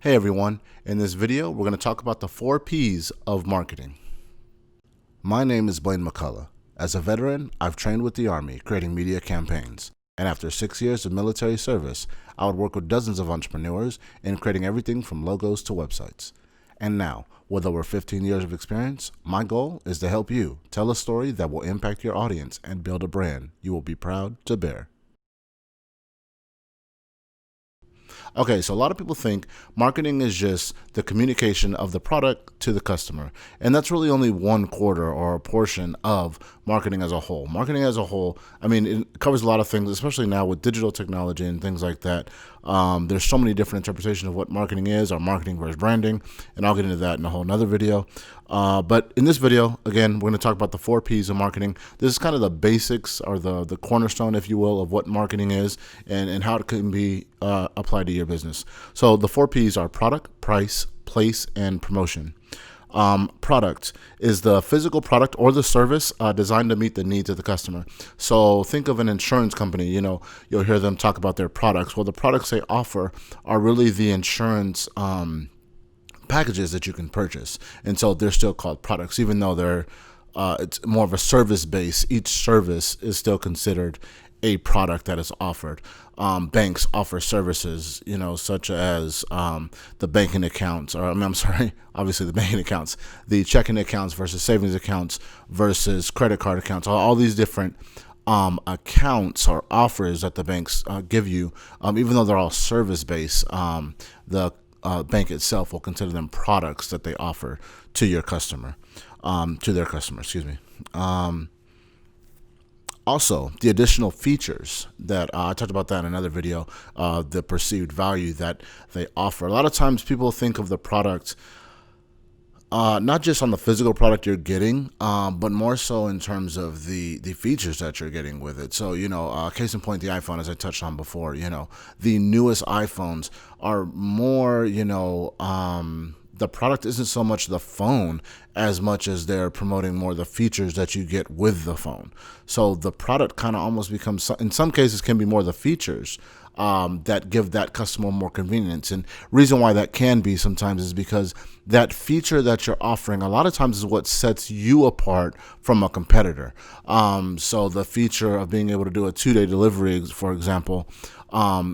Hey everyone, in this video we're going to talk about the 4 P's of marketing. My name is Blane McCullough. As a veteran, I've trained with the Army creating media campaigns, and after 6 years of military service, I would work with dozens of entrepreneurs in creating everything from logos to websites. And now, with over 15 years of experience, my goal is to help you tell a story that will impact your audience and build a brand you will be proud to bear. Okay, so a lot of people think marketing is just the communication of the product to the customer. And that's really only one quarter or a portion of marketing as a whole. Marketing as a whole, I mean, it covers a lot of things, especially now with digital technology and things like that. There's so many different interpretations of what marketing is, or marketing versus branding, and I'll get into that in a whole nother video. But in this video, again, we're going to talk about the 4 P's of marketing. This is kind of the basics, or the cornerstone, if you will, of what marketing is and how it can be applied to your business. So the 4 P's are product, price, place, and promotion. Product is the physical product or the service designed to meet the needs of the customer. So think of an insurance company. You'll hear them talk about their products. Well, the products they offer are really the insurance packages that you can purchase, and so they're still called products, even though it's more of a service base. Each service is still considered a product that is offered. Banks offer services, such as the banking accounts, or I'm sorry, obviously the banking accounts, the checking accounts versus savings accounts versus credit card accounts, all these different accounts or offers that the banks give you, even though they're all service-based. The bank itself will consider them products that they offer to your customer, to their customer, excuse me. Also, the additional features that I talked about that in another video, the perceived value that they offer. A lot of times people think of the product not just on the physical product you're getting, but more so in terms of the features that you're getting with it. So, case in point, the iPhone, as I touched on before, the newest iPhones are more, the product isn't so much the phone as much as they're promoting more the features that you get with the phone. So the product kind of almost becomes, in some cases, can be more the features that give that customer more convenience. And reason why that can be sometimes is because that feature that you're offering a lot of times is what sets you apart from a competitor. So the feature of being able to do a 2-day delivery, for example,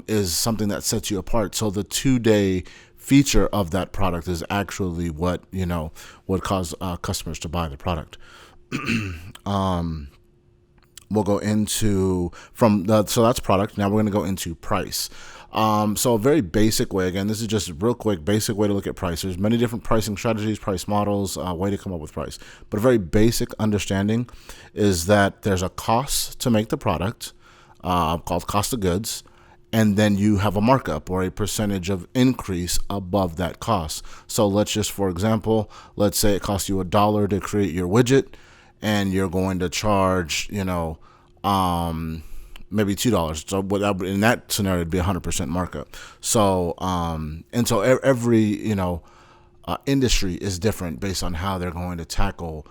is something that sets you apart. So the 2-day feature of that product is actually what would cause customers to buy the product. We'll go into so that's product. Now we're going to go into price. So a very basic way, again, this is just a real quick basic way to look at price. There's many different pricing strategies, price models, way to come up with price. But a very basic understanding is that there's a cost to make the product called cost of goods. And then you have a markup or a percentage of increase above that cost. So let's just, for example, let's say it costs you $1 to create your widget, and you're going to charge, maybe $2. So in that scenario, it'd be 100% markup. So, and so every, industry is different based on how they're going to tackle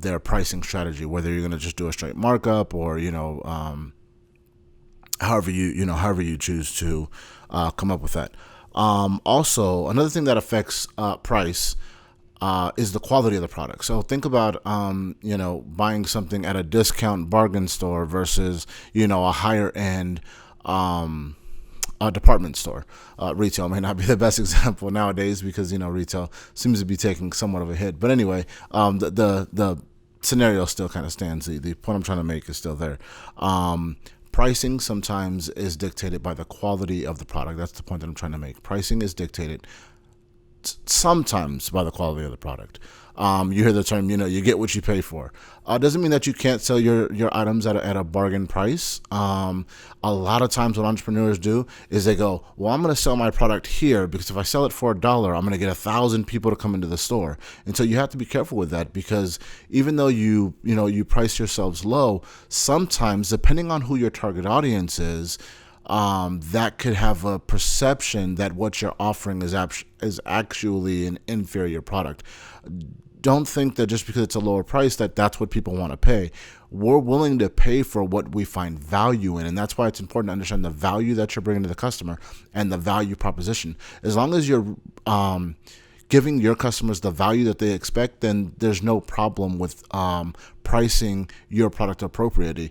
their pricing strategy, whether you're going to just do a straight markup or, however you choose to come up with that. Also, another thing that affects price is the quality of the product. So think about buying something at a discount bargain store versus a higher end a department store. Retail may not be the best example nowadays because retail seems to be taking somewhat of a hit. But anyway, the scenario still kind of stands. The point I'm trying to make is still there. Pricing sometimes is dictated by the quality of the product. That's the point that I'm trying to make. Pricing is dictated sometimes by the quality of the product. You hear the term, you get what you pay for. Doesn't mean that you can't sell your items at a bargain price. A lot of times what entrepreneurs do is they go, well, I'm going to sell my product here because if I sell it for $1, I'm going to get 1,000 people to come into the store. And so you have to be careful with that, because even though you price yourselves low, sometimes depending on who your target audience is, that could have a perception that what you're offering is actually an inferior product. don't think that just because it's a lower price that that's what people want to pay. We're willing to pay for what we find value in, and that's why it's important to understand the value that you're bringing to the customer and the value proposition. As long as you're giving your customers the value that they expect, then there's no problem with pricing your product appropriately.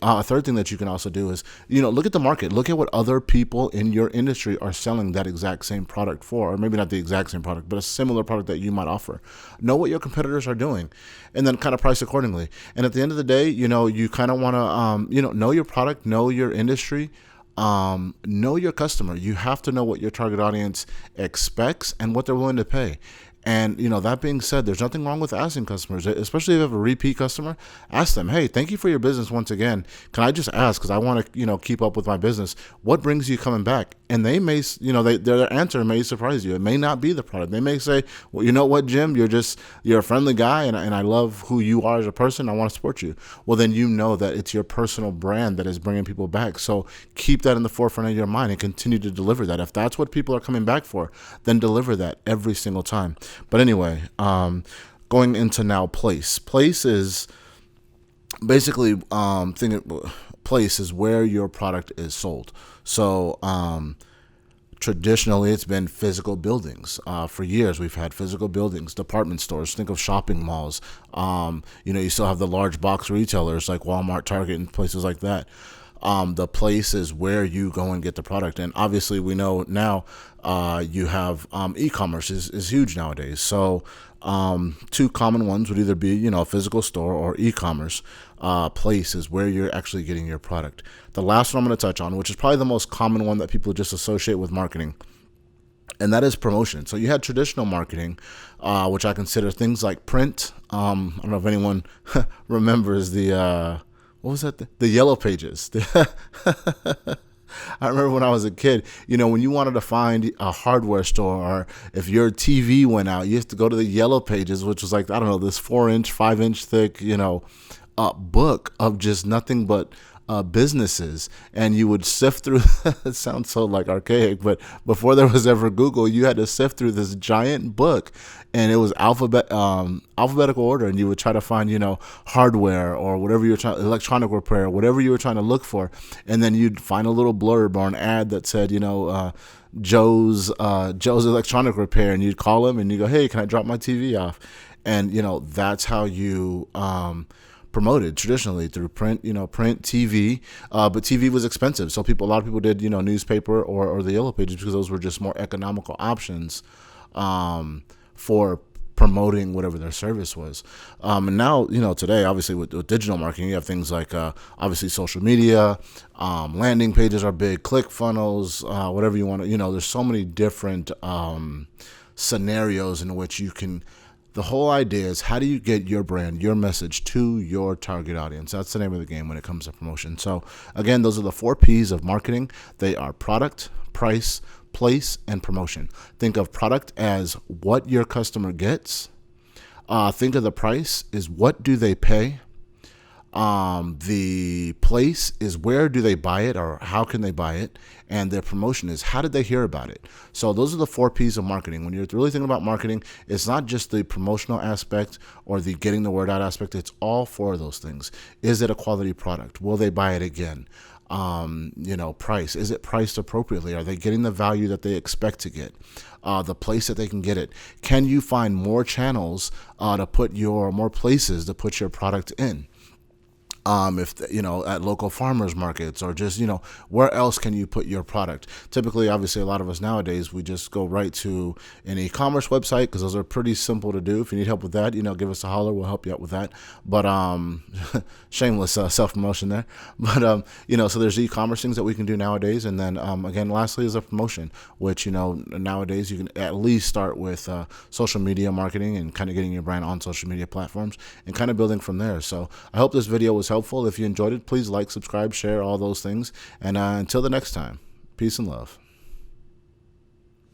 A third thing that you can also do is, look at the market. Look at what other people in your industry are selling that exact same product for, or maybe not the exact same product, but a similar product that you might offer. Know what your competitors are doing, and then kind of price accordingly. And at the end of the day, you kind of want to, know your product, know your industry, know your customer. You have to know what your target audience expects and what they're willing to pay. And, that being said, there's nothing wrong with asking customers, especially if you have a repeat customer. Ask them, hey, thank you for your business once again. Can I just ask, because I want to, keep up with my business, what brings you coming back? And they may, their answer may surprise you. It may not be the product. They may say, well, you know what, Jim, you're a friendly guy, and I love who you are as a person. I want to support you. Well, then you know that it's your personal brand that is bringing people back. So keep that in the forefront of your mind and continue to deliver that. If that's what people are coming back for, then deliver that every single time. But anyway, going into now place. Place is basically place is where your product is sold. So traditionally, it's been physical buildings. For years, we've had physical buildings, department stores. Think of shopping malls. You still have the large box retailers like Walmart, Target, and places like that. The place is where you go and get the product. And obviously we know now you have e-commerce is huge nowadays. So two common ones would either be, a physical store or e-commerce. Place is where you're actually getting your product. The last one I'm going to touch on, which is probably the most common one that people just associate with marketing, and that is promotion. So you had traditional marketing, which I consider things like print. I don't know if anyone remembers the what was that? The yellow pages. I remember when I was a kid, when you wanted to find a hardware store, or if your TV went out, you used to go to the yellow pages, which was like, I don't know, this 4-inch, 5-inch thick, book of just nothing but businesses, and you would sift through. It sounds so like archaic, but before there was ever Google, you had to sift through this giant book, and it was alphabetical order, and you would try to find hardware or whatever you were trying, electronic repair, whatever you were trying to look for, and then you'd find a little blurb or an ad that said Joe's electronic repair, and you'd call him and you go, hey, can I drop my TV off? And that's how you promoted traditionally, through print, TV, but TV was expensive. So a lot of people did, newspaper or the yellow pages, because those were just more economical options for promoting whatever their service was. And now, today, obviously with digital marketing, you have things like, obviously social media, landing pages are big, click funnels, whatever you want to, there's so many different scenarios in which you can. The whole idea is, how do you get your brand, your message to your target audience? That's the name of the game when it comes to promotion. So again, those are the 4 P's of marketing. They are product, price, place, and promotion. Think of product as what your customer gets. Think of the price is what do they pay. The place is where do they buy it, or how can they buy it, and their promotion is how did they hear about it. So those are the 4 P's of marketing. When you're really thinking about marketing, it's not just the promotional aspect or the getting the word out aspect. It's all 4 of those things. Is it a quality product? Will they buy it again? Price. Is it priced appropriately? Are they getting the value that they expect to get? The place that they can get it. Can you find more channels more places to put your product in? At local farmers markets, or just, where else can you put your product? Typically, obviously, a lot of us nowadays, we just go right to an e-commerce website, because those are pretty simple to do. If you need help with that, give us a holler. We'll help you out with that. But shameless self-promotion there. But, so there's e-commerce things that we can do nowadays. And then, again, lastly is a promotion, which, nowadays you can at least start with social media marketing and kind of getting your brand on social media platforms and kind of building from there. So I hope this video was helpful. If you enjoyed it, please like, subscribe, share, all those things. And until the next time, peace and love.